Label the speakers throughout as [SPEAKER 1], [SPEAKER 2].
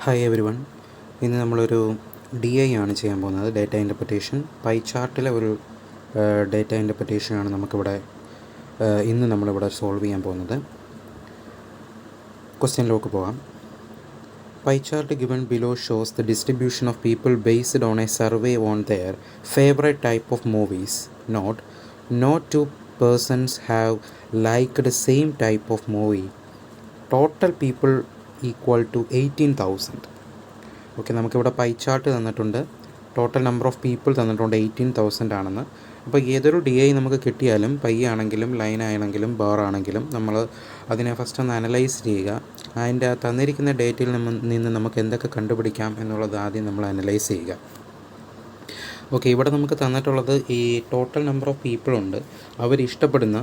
[SPEAKER 1] Hi every one. ഇന്ന് നമ്മളൊരു DI ആണ് ചെയ്യാൻ പോകുന്നത്, ഡേറ്റ ഇൻ്റർപ്രിറ്റേഷൻ. പൈ ചാർട്ടിലെ ഒരു ഡേറ്റ ഇൻ്റർപ്രിറ്റേഷനാണ് നമുക്കിവിടെ ഇന്ന് നമ്മളിവിടെ സോൾവ് ചെയ്യാൻ പോകുന്നത്. ക്വസ്റ്റ്യനിലേക്ക് പോകാം. Pie chart given below shows the distribution of people based on a survey on their favourite type of movies. No two persons have liked same type of movie. Total people equal to 18,000. Okay, നമുക്കിവിടെ pie chart തന്നിട്ടുണ്ട്. Total number of people തന്നിട്ടുണ്ട് 18,000 ആണെന്ന്. അപ്പോൾ ഏതൊരു DI നമുക്ക് കിട്ടിയാലും, pi ആണെങ്കിലും line ആണെങ്കിലും ബാർ ആണെങ്കിലും, നമ്മൾ അതിനെ ഫസ്റ്റ് ഒന്ന് അനലൈസ് ചെയ്യുക. അതിൻ്റെ തന്നിരിക്കുന്ന ഡേറ്റയിൽ നിന്ന് നമുക്ക് എന്തൊക്കെ കണ്ടുപിടിക്കാം എന്നുള്ളത് ആദ്യം നമ്മൾ അനലൈസ് ചെയ്യുക. ഓക്കെ, ഇവിടെ നമുക്ക് തന്നിട്ടുള്ളത് ഈ ടോട്ടൽ നമ്പർ ഓഫ് പീപ്പിളുണ്ട്. അവരിഷ്ടപ്പെടുന്ന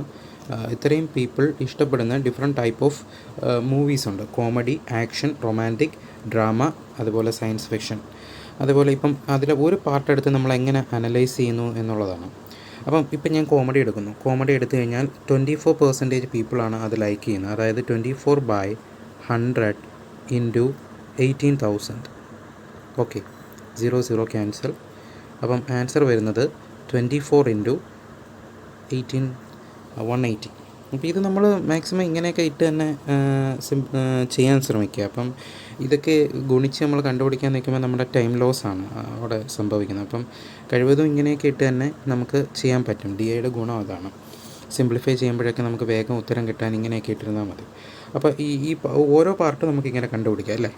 [SPEAKER 1] ഇത്രയും പീപ്പിൾ ഇഷ്ടപ്പെടുന്ന ഡിഫറെൻറ്റ് ടൈപ്പ് ഓഫ് മൂവീസ് ഉണ്ട്. കോമഡി, ആക്ഷൻ, റൊമാൻറ്റിക്, ഡ്രാമ, അതുപോലെ സയൻസ് ഫിക്ഷൻ. അതുപോലെ ഇപ്പം അതിലെ ഒരു പാർട്ട് എടുത്ത് നമ്മൾ എങ്ങനെ അനലൈസ് ചെയ്യുന്നു എന്നുള്ളതാണ്. അപ്പം ഇപ്പം ഞാൻ കോമഡി എടുക്കുന്നു. കോമഡി എടുത്തു കഴിഞ്ഞാൽ 24% പീപ്പിളാണ് അത് ലൈക്ക് ചെയ്യുന്നത്. അതായത് 24/100 ഇൻറ്റു 18,000. Okay, 0 cancel. അപ്പം ആൻസർ വരുന്നത് 24 ഇൻറ്റു 18 180. അപ്പോൾ ഇത് നമ്മൾ മാക്സിമം ഇങ്ങനെയൊക്കെ ഇട്ട് തന്നെ ചെയ്യാൻ ശ്രമിക്കുക. അപ്പം ഇതൊക്കെ ഗുണിച്ച് നമ്മൾ കണ്ടുപിടിക്കാൻ നിൽക്കുമ്പോൾ നമ്മുടെ ടൈം ലോസ് ആണ് അവിടെ സംഭവിക്കുന്നത്. അപ്പം കഴിവതും ഇങ്ങനെയൊക്കെ ഇട്ട് തന്നെ നമുക്ക് ചെയ്യാൻ പറ്റും. DIയുടെ ഗുണം അതാണ്. സിംപ്ലിഫൈ ചെയ്യുമ്പോഴൊക്കെ നമുക്ക് വേഗം ഉത്തരം കിട്ടാൻ ഇങ്ങനെയൊക്കെ ഇട്ടിരുന്നാൽ മതി. അപ്പോൾ ഈ ഓരോ പാർട്ട് നമുക്കിങ്ങനെ കണ്ടുപിടിക്കാം അല്ലേ.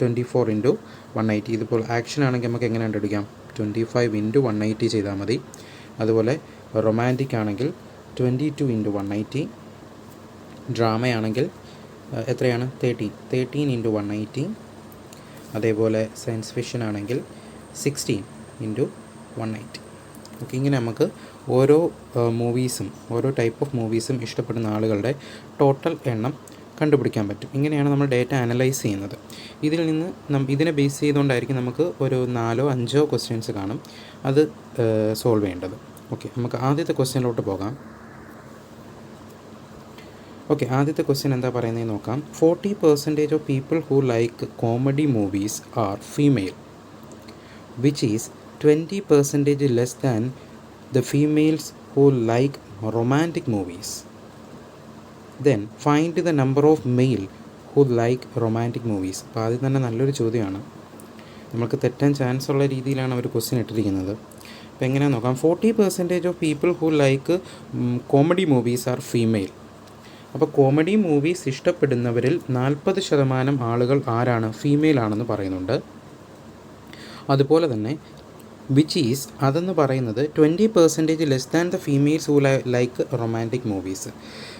[SPEAKER 1] 24 ഇൻറ്റു 180. ഇതുപോലെ ആക്ഷൻ ആണെങ്കിൽ നമുക്ക് എങ്ങനെ കണ്ടുപിടിക്കാം? 25 ഇൻറ്റു 180 ചെയ്താൽ മതി. അതുപോലെ റൊമാൻറ്റിക് ആണെങ്കിൽ 22 ഇൻറ്റു 180. ഡ്രാമയാണെങ്കിൽ എത്രയാണ്? 13 ഇൻറ്റു 180. അതേപോലെ സയൻസ് ഫിക്ഷൻ ആണെങ്കിൽ 16 ഇൻറ്റു 180. ഓക്കെ, ഇങ്ങനെ നമുക്ക് ഓരോ മൂവീസും, ഓരോ ടൈപ്പ് ഓഫ് മൂവീസും ഇഷ്ടപ്പെടുന്ന ആളുകളുടെ ടോട്ടൽ എണ്ണം കണ്ടുപിടിക്കാൻ പറ്റും. ഇങ്ങനെയാണ് നമ്മൾ ഡേറ്റ അനലൈസ് ചെയ്യുന്നത്. ഇതിൽ നിന്ന് ഇതിനെ ബേസ് ചെയ്തുകൊണ്ടായിരിക്കും നമുക്ക് ഒരു 4-5 ക്വസ്റ്റ്യൻസ് കാണും അത് സോൾവ് ചെയ്യേണ്ടത്. ഓക്കെ, നമുക്ക് ആദ്യത്തെ ക്വസ്റ്റ്യനിലോട്ട് പോകാം. ഓക്കെ, ആദ്യത്തെ ക്വസ്റ്റ്യൻ എന്താ പറയുന്നത് നോക്കാം. 40% of people who like comedy movies are female, which is 20% less than the females who like romantic movies. Then find the number of male who like romantic movies. അപ്പോൾ ആദ്യം തന്നെ നല്ലൊരു ചോദ്യമാണ്. നമുക്ക് തെറ്റാൻ ചാൻസ് ഉള്ള രീതിയിലാണ് അവർ ക്വസ്റ്റ്യൻ ഇട്ടിരിക്കുന്നത്. അപ്പോൾ എങ്ങനെയാണെന്ന് നോക്കാം. 40% of people who like comedy movies are female. അപ്പോൾ കോമഡി മൂവീസ് ഇഷ്ടപ്പെടുന്നവരിൽ 40% ആളുകൾ ആരാണ്? ഫീമെയിൽ ആണെന്ന് പറയുന്നുണ്ട്. അതുപോലെ തന്നെ വിച്ച് ഈസ് അതെന്ന് പറയുന്നത് 20% less than the females who like romantic movies.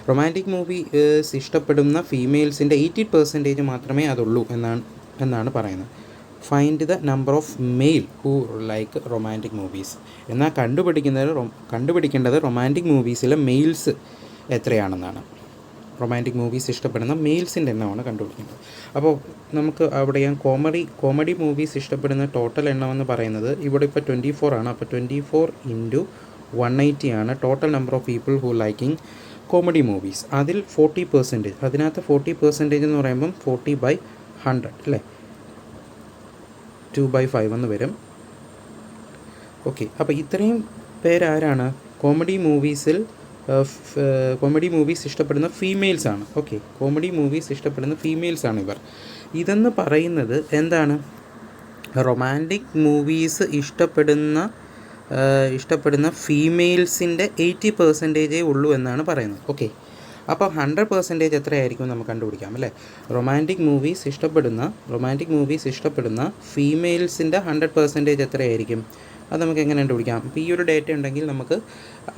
[SPEAKER 1] Romantic movies ഇഷ്ടപ്പെടുന്ന ഫീമെയിൽസിൻ്റെ 80% മാത്രമേ അതുള്ളൂ എന്നാണ് പറയുന്നത്. Find the number of male who like romantic movies. എന്നാൽ കണ്ടുപിടിക്കേണ്ടത് റൊമാൻറ്റിക് മൂവീസിലെ മെയിൽസ് എത്രയാണെന്നാണ്. റൊമാൻറ്റിക് മൂവീസ് ഇഷ്ടപ്പെടുന്ന മെയിൽസിൻ്റെ എണ്ണമാണ് കണ്ടുപിടിക്കുന്നത്. അപ്പോൾ നമുക്ക് അവിടെ കോമഡി മൂവീസ് ഇഷ്ടപ്പെടുന്ന ടോട്ടൽ എണ്ണമെന്ന് പറയുന്നത് ഇവിടെ ഇപ്പോൾ 24 ആണ്. അപ്പോൾ 24 ഇൻറ്റു 180 ആണ് total number of people who liking comedy movies. അതിൽ 40%, അതിനകത്ത് 40% എന്ന് പറയുമ്പം 40/100 അല്ലേ, 2/5 എന്ന് വരും. ഓക്കെ, അപ്പോൾ ഇത്രയും പേരാരാണ്? കോമഡി മൂവീസ് ഇഷ്ടപ്പെടുന്ന ഫീമെയിൽസാണ്. ഓക്കെ, കോമഡി മൂവീസ് ഇഷ്ടപ്പെടുന്ന ഫീമെയിൽസാണ് ഇവർ. ഇതെന്ന് പറയുന്നത് എന്താണ്? റൊമാൻറ്റിക് മൂവീസ് ഇഷ്ടപ്പെടുന്ന ഫീമെയിൽസിൻ്റെ 80% ഉള്ളൂ എന്നാണ് പറയുന്നത്. ഓക്കെ, അപ്പോൾ 100% എത്രയായിരിക്കും നമുക്ക് കണ്ടുപിടിക്കാം അല്ലേ. റൊമാൻറ്റിക് മൂവീസ് ഇഷ്ടപ്പെടുന്ന ഫീമെയിൽസിൻ്റെ 100% എത്രയായിരിക്കും? അത് നമുക്ക് എങ്ങനെ കണ്ടുപിടിക്കാം? ഇപ്പോൾ ഈ ഒരു ഡേറ്റ ഉണ്ടെങ്കിൽ നമുക്ക്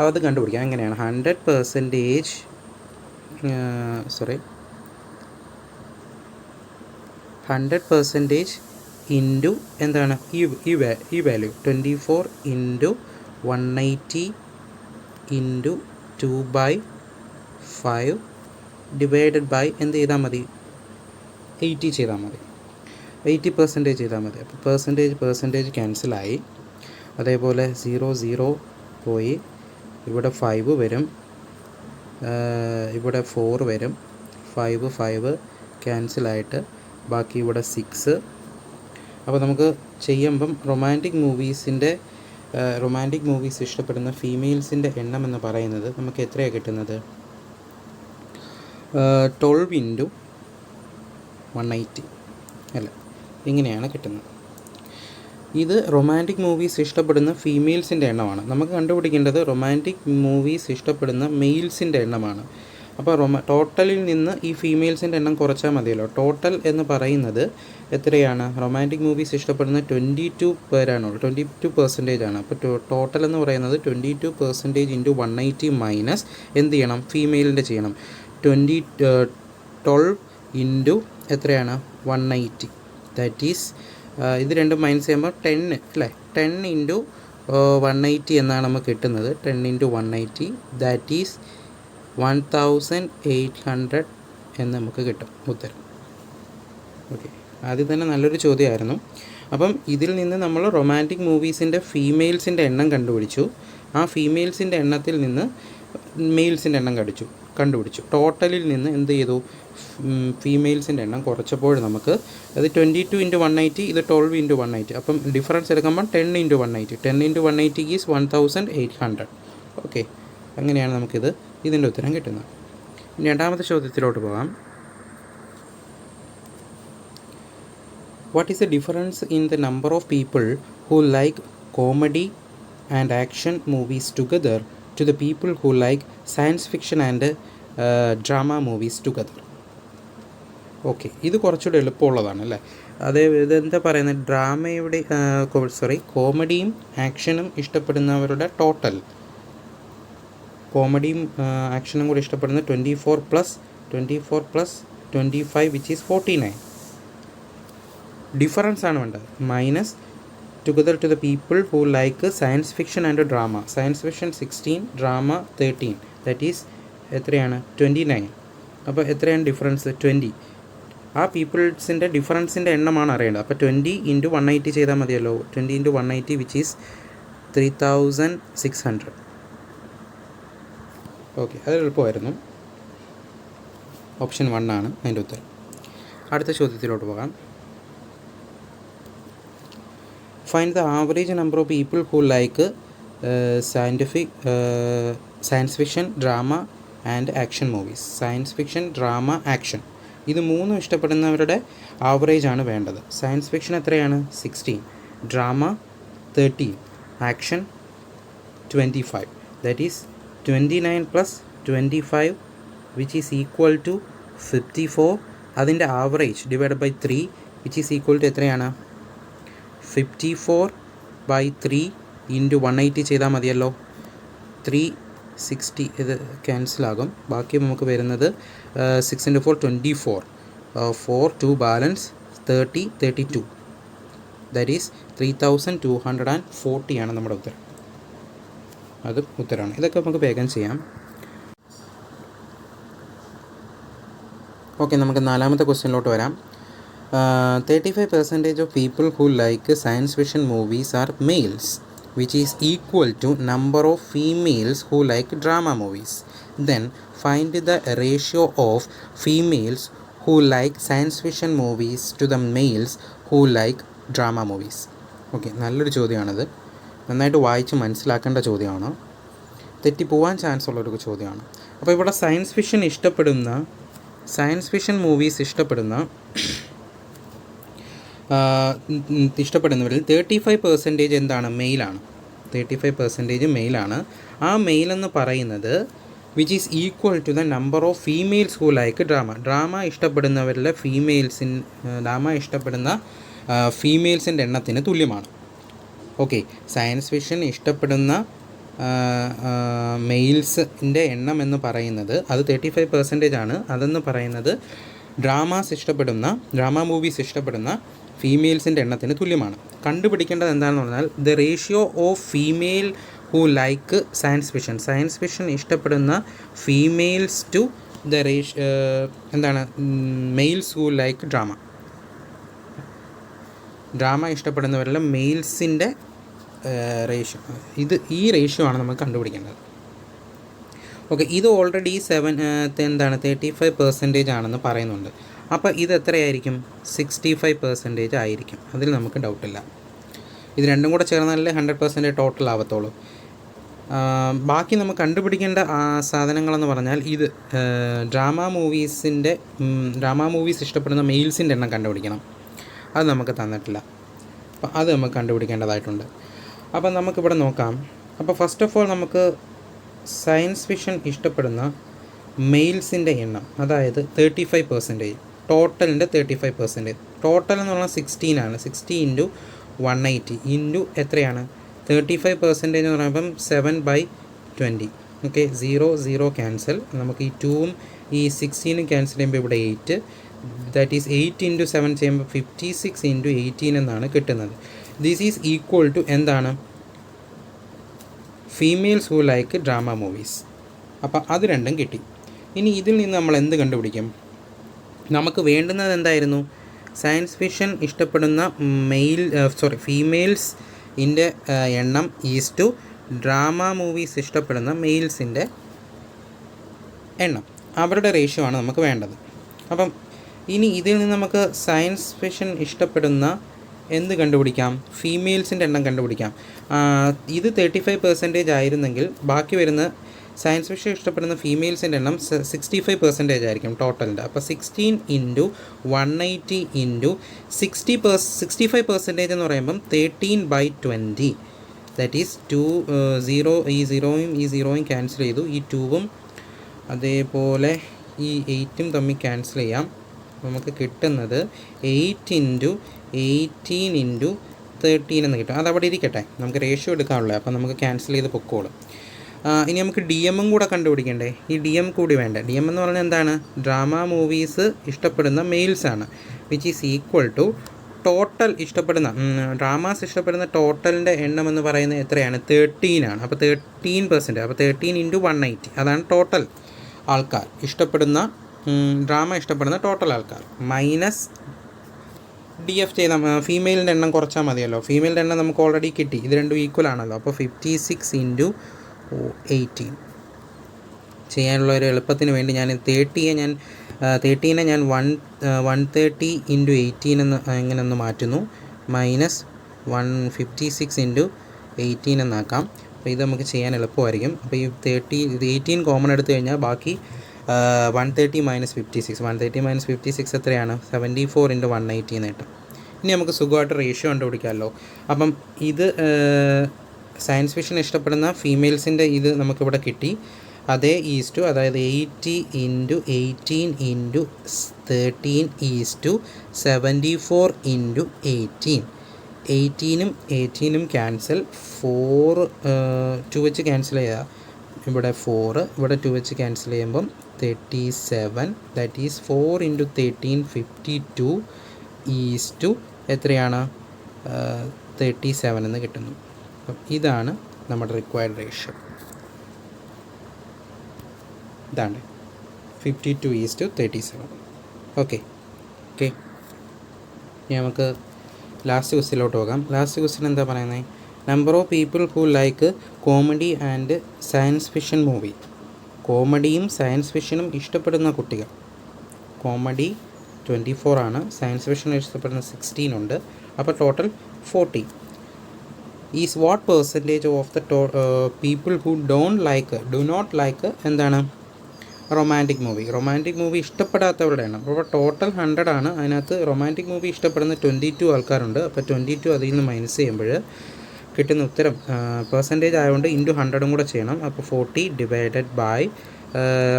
[SPEAKER 1] അത് കണ്ടുപിടിക്കാം. എങ്ങനെയാണ്? 100% ഇൻറ്റു എന്താണ് ഈ value 24 into 180 into 2/5 divided by എന്ത് ചെയ്താൽ മതി? 80 ചെയ്താൽ മതി. 80% ചെയ്താൽ മതി. അപ്പോൾ പെർസെൻറ്റേജ് ക്യാൻസലായി. അതേപോലെ 0 പോയി. ഇവിടെ 5 വരും, ഇവിടെ 4 വരും. 5 ക്യാൻസലായിട്ട് ബാക്കി ഇവിടെ 6. അപ്പോൾ നമുക്ക് ചെയ്യുമ്പം റൊമാൻറ്റിക് മൂവീസ് ഇഷ്ടപ്പെടുന്ന ഫീമെയിൽസിൻ്റെ എണ്ണം എന്ന് പറയുന്നത് നമുക്ക് എത്രയാണ് കിട്ടുന്നത്? 12 ഇൻറ്റു 180 അല്ല, ഇങ്ങനെയാണ് കിട്ടുന്നത്. ഇത് റൊമാൻറ്റിക് മൂവീസ് ഇഷ്ടപ്പെടുന്ന ഫീമെയിൽസിൻ്റെ എണ്ണമാണ്. നമുക്ക് കണ്ടുപിടിക്കേണ്ടത് റൊമാൻറ്റിക് മൂവീസ് ഇഷ്ടപ്പെടുന്ന മെയിൽസിൻ്റെ എണ്ണമാണ്. അപ്പോൾ ടോട്ടലിൽ നിന്ന് ഈ ഫീമെയിൽസിൻ്റെ എണ്ണം കുറച്ചാൽ മതിയല്ലോ. ടോട്ടൽ എന്ന് പറയുന്നത് എത്രയാണ്? റൊമാൻറ്റിക് മൂവീസ് ഇഷ്ടപ്പെടുന്ന 22 പേരാണുള്ളൂ, 22% ആണ്. അപ്പോൾ ടോട്ടൽ എന്ന് പറയുന്നത് 22% ഇൻറ്റു 180 മൈനസ് എന്ത് ചെയ്യണം? ഫീമെയിലിൻ്റെ ചെയ്യണം. 12 ഇൻറ്റു എത്രയാണ്? 180. ദാറ്റ് ഈസ് ഇത് രണ്ടും മൈനസ് ചെയ്യുമ്പോൾ 10 അല്ലേ, 10 ഇൻറ്റു 180 എന്നാണ് നമുക്ക് കിട്ടുന്നത്. 10 ഇൻറ്റു 180 ദാറ്റ് ഈസ് 1800 എന്ന് നമുക്ക് കിട്ടും ഉത്തരം. ഓക്കെ, ആദ്യം തന്നെ നല്ലൊരു ചോദ്യമായിരുന്നു. അപ്പം ഇതിൽ നിന്ന് നമ്മൾ റൊമാൻറ്റിക് മൂവീസിൻ്റെ ഫീമെയിൽസിൻ്റെ എണ്ണം കണ്ടുപിടിച്ചു. ആ ഫീമെയിൽസിൻ്റെ എണ്ണത്തിൽ നിന്ന് മെയിൽസിൻ്റെ എണ്ണം കണ്ടുപിടിച്ചു. ടോട്ടലിൽ നിന്ന് എന്ത് ചെയ്തു? ഫീമെയിൽസിൻ്റെ എണ്ണം കുറച്ചപ്പോൾ നമുക്ക് അത് 22 ഇൻറ്റു 180, ഇത് 12 ഇൻറ്റു 180. അപ്പം ഡിഫറൻസ് എടുക്കുമ്പോൾ 10 ഇൻറ്റു 180. 10 into 180 is 1800. ഓക്കെ, അങ്ങനെയാണ് നമുക്കിത് ഇതിൻ്റെ ഉത്തരം കിട്ടുന്നത്. രണ്ടാമത്തെ ചോദ്യത്തിലോട്ട് പോകാം. What is the difference in the number of people who like comedy and action movies together to the people who like science fiction and drama movies together? Okay, ഇത് കുറച്ചുകൂടി എളുപ്പമുള്ളതാണ് അല്ലേ. ഇതെന്താ പറയുന്നത്? കോമഡിയും ആക്ഷനും ഇഷ്ടപ്പെടുന്നവരുടെ ടോട്ടൽ, കോമഡിയും ആക്ഷനും കൂടി ഇഷ്ടപ്പെടുന്ന 24 + 25 വിച്ച് ഈസ് 49. ഡിഫറൻസ് ആണ് വേണ്ടത്. Minus together to the people who like science fiction and drama. Science fiction 16, drama 13. That is എത്രയാണ്? 29. അപ്പോൾ എത്രയാണ് ഡിഫറൻസ്? 20. ആ പീപ്പിൾസിൻ്റെ ഡിഫറൻസിൻ്റെ എണ്ണമാണ് അറിയേണ്ടത്. അപ്പോൾ 20 ഇൻറ്റു 180 ചെയ്താൽ മതിയല്ലോ. 20 ഇൻറ്റു 180 വിച്ച് ഈസ് 3600. ഓക്കെ, അത് എളുപ്പമായിരുന്നു. ഓപ്ഷൻ 1 ആണ് അതിൻ്റെ ഉത്തരം. അടുത്ത ചോദ്യത്തിലോട്ട് പോകാം. Find the average number of people who like science fiction, drama and action movies. Science fiction, drama, action, ഇത് മൂന്നും ഇഷ്ടപ്പെടുന്നവരുടെ ആവറേജ് ആണ് വേണ്ടത്. സയൻസ് ഫിക്ഷൻ എത്രയാണ്? 16, drama 13, action 25. That is 29 + 25 which is equal to 54. അതിൻ്റെ average divide by 3 which is equal to എത്രയാണ്? 54/3 into 180 ചെയ്താൽ മതിയല്ലോ. 360 ഇത് ക്യാൻസലാകും. ബാക്കി നമുക്ക് വരുന്നത് 6 × 4 24, 4 2 ബാലൻസ് 30, 32. ദാറ്റ് ഈസ് 3240 ആണ് നമ്മുടെ ഉത്തരം. അത് ഉത്തരമാണ്. ഇതൊക്കെ നമുക്ക് വേഗം ചെയ്യാം. ഓക്കെ, നമുക്ക് നാലാമത്തെ ക്വസ്റ്റ്യനിലോട്ട് വരാം. 35% of people who like science fiction movies are males, which is equal to number of females who like drama movies. Then find the ratio of females who like science fiction movies to the males who like drama movies. Okay, നല്ലൊരു ചോദ്യമാണിത്. നന്നായിട്ട് വായിച്ച് മനസ്സിലാക്കേണ്ട ചോദ്യമാണ്. തെറ്റിപ്പോവാൻ chance ഉള്ളൊരു ചോദ്യമാണ്. അപ്പോൾ ഇവിടെ science fiction movies ഇഷ്ടപ്പെടുന്നവരിൽ 35% എന്താണ്? മെയിലാണ്. 35% മെയിലാണ്. ആ മെയിലെന്ന് പറയുന്നത് which is equal to the number of females who like drama. Drama ഇഷ്ടപ്പെടുന്ന ഫീമെയിൽസിൻ്റെ എണ്ണത്തിന് തുല്യമാണ്. ഓക്കെ, സയൻസ് ഫിക്ഷൻ ഇഷ്ടപ്പെടുന്ന മെയിൽസിൻ്റെ എണ്ണം എന്ന് പറയുന്നത് അത് 35% ആണ്. അതെന്ന് പറയുന്നത് ഡ്രാമ മൂവീസ് ഇഷ്ടപ്പെടുന്ന ഫീമെയിൽസിൻ്റെ എണ്ണത്തിന് തുല്യമാണ്. കണ്ടുപിടിക്കേണ്ടത് എന്താണെന്ന് പറഞ്ഞാൽ the ratio of female who like science fiction ഇഷ്ടപ്പെടുന്ന females to the males who like drama ഇഷ്ടപ്പെടുന്നവരെല്ലാം മെയിൽസിൻ്റെ റേഷ്യോ. ഈ റേഷ്യോ ആണ് നമുക്ക് കണ്ടുപിടിക്കേണ്ടത്. ഓക്കെ, ഇത് ഓൾറെഡി 35% ആണെന്ന് പറയുന്നുണ്ട്. അപ്പോൾ ഇത് എത്രയായിരിക്കും? 65% ആയിരിക്കും. അതിൽ നമുക്ക് ഡൗട്ടില്ല. ഇത് രണ്ടും കൂടെ ചേർന്നാലേ 100% ടോട്ടൽ ആവത്തുള്ളൂ. ബാക്കി നമുക്ക് കണ്ടുപിടിക്കേണ്ട സാധനങ്ങളെന്ന് പറഞ്ഞാൽ ഇത് ഡ്രാമ മൂവീസ് ഇഷ്ടപ്പെടുന്ന മെയിൽസിൻ്റെ എണ്ണം കണ്ടുപിടിക്കണം. അത് നമുക്ക് തന്നിട്ടില്ല. അപ്പോൾ അത് നമുക്ക് കണ്ടുപിടിക്കേണ്ടതായിട്ടുണ്ട്. അപ്പം നമുക്കിവിടെ നോക്കാം. അപ്പോൾ ഫസ്റ്റ് ഓഫ് ഓൾ നമുക്ക് സയൻസ് ഫിക്ഷൻ ഇഷ്ടപ്പെടുന്ന മെയിൽസിൻ്റെ എണ്ണം, അതായത് 35%, ടോട്ടലിൻ്റെ 35%. ടോട്ടൽ എന്ന് പറഞ്ഞാൽ 16 ആണ്. 60 × 180 ഇൻറ്റു എത്രയാണ്? 35% എന്ന് പറയുമ്പം 7/20. Okay, 0 cancel. നമുക്ക് ഈ 2ഉം ഈ 16 ക്യാൻസൽ ചെയ്യുമ്പോൾ ഇവിടെ 8, ദാറ്റ് ഈസ് 8 × 7 ചെയ്യുമ്പോൾ 56 × 18 എന്നാണ് കിട്ടുന്നത്. ദിസ് ഈസ് ഈക്വൽ ടു എന്താണ്? Females who like drama movies. അപ്പോൾ അത് രണ്ടും കിട്ടി. ഇനി ഇതിൽ നിന്ന് നമ്മൾ എന്ത് കണ്ടുപിടിക്കും? നമുക്ക് വേണ്ടുന്നത് എന്തായിരുന്നു? സയൻസ് ഫിക്ഷൻ ഇഷ്ടപ്പെടുന്ന ഫീമെയിൽസിൻ്റെ എണ്ണം ഈസ് ടു ഡ്രാമ മൂവീസ് ഇഷ്ടപ്പെടുന്ന മെയിൽസിൻ്റെ എണ്ണം. അവരുടെ റേഷ്യോ ആണ് നമുക്ക് വേണ്ടത്. അപ്പം ഇനി ഇതിൽ നിന്ന് നമുക്ക് സയൻസ് ഫിക്ഷൻ ഇഷ്ടപ്പെടുന്ന എന്ത് കണ്ടുപിടിക്കാം? ഫീമെയിൽസിൻ്റെ എണ്ണം കണ്ടുപിടിക്കാം. ഇത് 35% ആയിരുന്നെങ്കിൽ ബാക്കി വരുന്ന സയൻസ് ഫിക്ഷൻ ഇഷ്ടപ്പെടുന്ന ഫീമെയിൽസിൻ്റെ എണ്ണം 65% ആയിരിക്കും ടോട്ടലിൻ്റെ. അപ്പോൾ 16 × 180 × 65% എന്ന് പറയുമ്പം 13/20. That is 0. ഈ 0യും ക്യാൻസൽ ചെയ്തു. ഈ 2ഉം അതേപോലെ ഈ 8ഉം തമ്മിൽ ക്യാൻസൽ ചെയ്യാം. നമുക്ക് കിട്ടുന്നത് 8 × 18 × 13 എന്ന് കിട്ടും. അതവിടെ ഇരിക്കട്ടെ, നമുക്ക് റേഷ്യോ എടുക്കാനുള്ളത്. അപ്പോൾ നമുക്ക് ക്യാൻസൽ ചെയ്ത് പൊക്കോളും. ഇനി നമുക്ക് DM കൂടെ കണ്ടുപിടിക്കണ്ടേ? ഈ DM കൂടി വേണ്ട. DM എന്ന് പറഞ്ഞാൽ എന്താണ്? ഡ്രാമ മൂവീസ് ഇഷ്ടപ്പെടുന്ന മെയിൽസാണ്, which is equal to total dramas ഇഷ്ടപ്പെടുന്ന ടോട്ടലിൻ്റെ എണ്ണം എന്ന് പറയുന്നത് എത്രയാണ്? 13 ആണ്. അപ്പോൾ 13%. അപ്പോൾ 13 × 180 അതാണ് ടോട്ടൽ ആൾക്കാർ ഡ്രാമ ഇഷ്ടപ്പെടുന്ന ടോട്ടൽ ആൾക്കാർ. മൈനസ് DF ചെയ്താൽ ഫീമെയിലിൻ്റെ എണ്ണം കുറച്ചാൽ മതിയല്ലോ. ഫീമെയിലിൻ്റെ എണ്ണം നമുക്ക് ഓൾറെഡി കിട്ടി. ഇത് രണ്ടും ഈക്വൽ ആണല്ലോ. അപ്പോൾ 56 × 18 ചെയ്യാനുള്ള ഒരു എളുപ്പത്തിന് വേണ്ടി ഞാൻ 30നെ ഞാൻ 130 × 18 എന്ന് ഇങ്ങനെ ഒന്ന് മാറ്റുന്നു. മൈനസ് 156 × 18 എന്നാക്കാം. അപ്പോൾ ഇത് നമുക്ക് ചെയ്യാൻ എളുപ്പമായിരിക്കും. അപ്പോൾ ഈ 18 കോമൺ എടുത്തു കഴിഞ്ഞാൽ ബാക്കി 130 - 56. 130 - 56 എത്രയാണ്? 74 × 180 എന്ന് കിട്ടും. ഇനി നമുക്ക് സുഖമായിട്ട് റേഷ്യോ കണ്ടുപിടിക്കാമല്ലോ. അപ്പം ഇത് സയൻസ് ഫിക്ഷൻ ഇഷ്ടപ്പെടുന്ന ഫീമെയിൽസിൻ്റെ ഇത് നമുക്കിവിടെ കിട്ടി. അതേ ഈസ്റ്റു, അതായത് 80 × 18 × 13 ഈസ്റ്റു 74 × 18. 18ഉം ക്യാൻസൽ. 2 വെച്ച് ക്യാൻസൽ ചെയ്യുക. ഇവിടെ 4, ഇവിടെ 2 വെച്ച് ക്യാൻസൽ ചെയ്യുമ്പം 37. ദാറ്റ് ഈസ് 4 × 13 52 ഈസ്റ്റു എത്രയാണ്? 37 എന്ന് കിട്ടുന്നു. അപ്പം ഇതാണ് നമ്മുടെ റിക്വയർഡ് റേഷ്യോ. ഇതാണ് 52:37. ഓക്കെ. ഇനി നമുക്ക് ലാസ്റ്റ് ക്വസ്റ്റ്യനിലോട്ട് പോകാം. ലാസ്റ്റ് ക്വസ്റ്റ്യൻ എന്താ പറയുന്നത്? Number of people who like comedy and science fiction movie. കോമഡിയും സയൻസ് ഫിക്ഷനും ഇഷ്ടപ്പെടുന്ന കുട്ടികൾ. കോമഡി 24 ആണ്, സയൻസ് ഫിക്ഷൻ ഇഷ്ടപ്പെടുന്ന 16 ഉണ്ട്. അപ്പോൾ total 40. Is what percentage of the people who do not like എന്താണ്? റൊമാൻറ്റിക് മൂവി ഇഷ്ടപ്പെടാത്തവരുടെ എണ്ണം. അപ്പോൾ ടോട്ടൽ 100 ആണ്. അതിനകത്ത് റൊമാൻറ്റിക് മൂവി ഇഷ്ടപ്പെടുന്ന 22 ആൾക്കാരുണ്ട്. അപ്പോൾ 22 അതിൽ നിന്ന് മൈനസ് ചെയ്യുമ്പോൾ കിട്ടുന്ന ഉത്തരം പെർസെൻറ്റേജ് ആയതുകൊണ്ട് ഇൻറ്റു 100 കൂടെ ചെയ്യണം. അപ്പോൾ 40 ഡിവൈഡഡ് ബൈ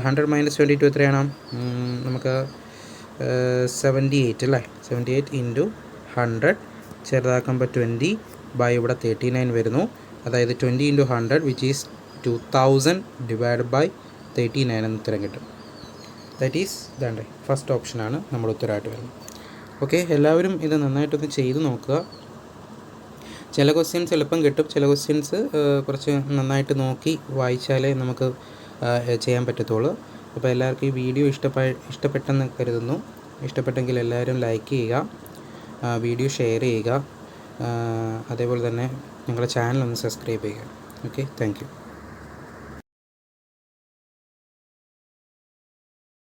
[SPEAKER 1] 100 - 22 എത്രയാണ്? നമുക്ക് 78 അല്ലേ? 78 × 100 ചെറുതാക്കുമ്പോൾ 20 ബൈ ഇവിടെ 39 വരുന്നു. അതായത് 20 × 100 വിച്ച് ഈസ് 2000 ഡിവൈഡ് ബൈ 39 എന്ന് ഉത്തരം കിട്ടും. ദാറ്റ് ഈസ് ഇതാണ്ട് ഫസ്റ്റ് ഓപ്ഷനാണ് നമ്മുടെ ഉത്തരമായിട്ട് വരുന്നത്. ഓക്കെ, എല്ലാവരും ഇത് നന്നായിട്ടൊന്ന് ചെയ്ത് നോക്കുക. ചില ക്വസ്റ്റ്യൻസ് എളുപ്പം കിട്ടും, ചില ക്വസ്റ്റ്യൻസ് കുറച്ച് നന്നായിട്ട് നോക്കി വായിച്ചാലേ നമുക്ക് ചെയ്യാൻ പറ്റത്തുള്ളൂ. അപ്പോൾ എല്ലാവർക്കും ഈ വീഡിയോ ഇഷ്ടപ്പെട്ടെന്ന് കരുതുന്നു. ഇഷ്ടപ്പെട്ടെങ്കിൽ എല്ലാവരും ലൈക്ക് ചെയ്യുക, വീഡിയോ ഷെയർ ചെയ്യുക, അതേപോലെ തന്നെ ഞങ്ങളുടെ ചാനൽ ഒന്ന് സബ്സ്ക്രൈബ് ചെയ്യുക. Okay, thank you.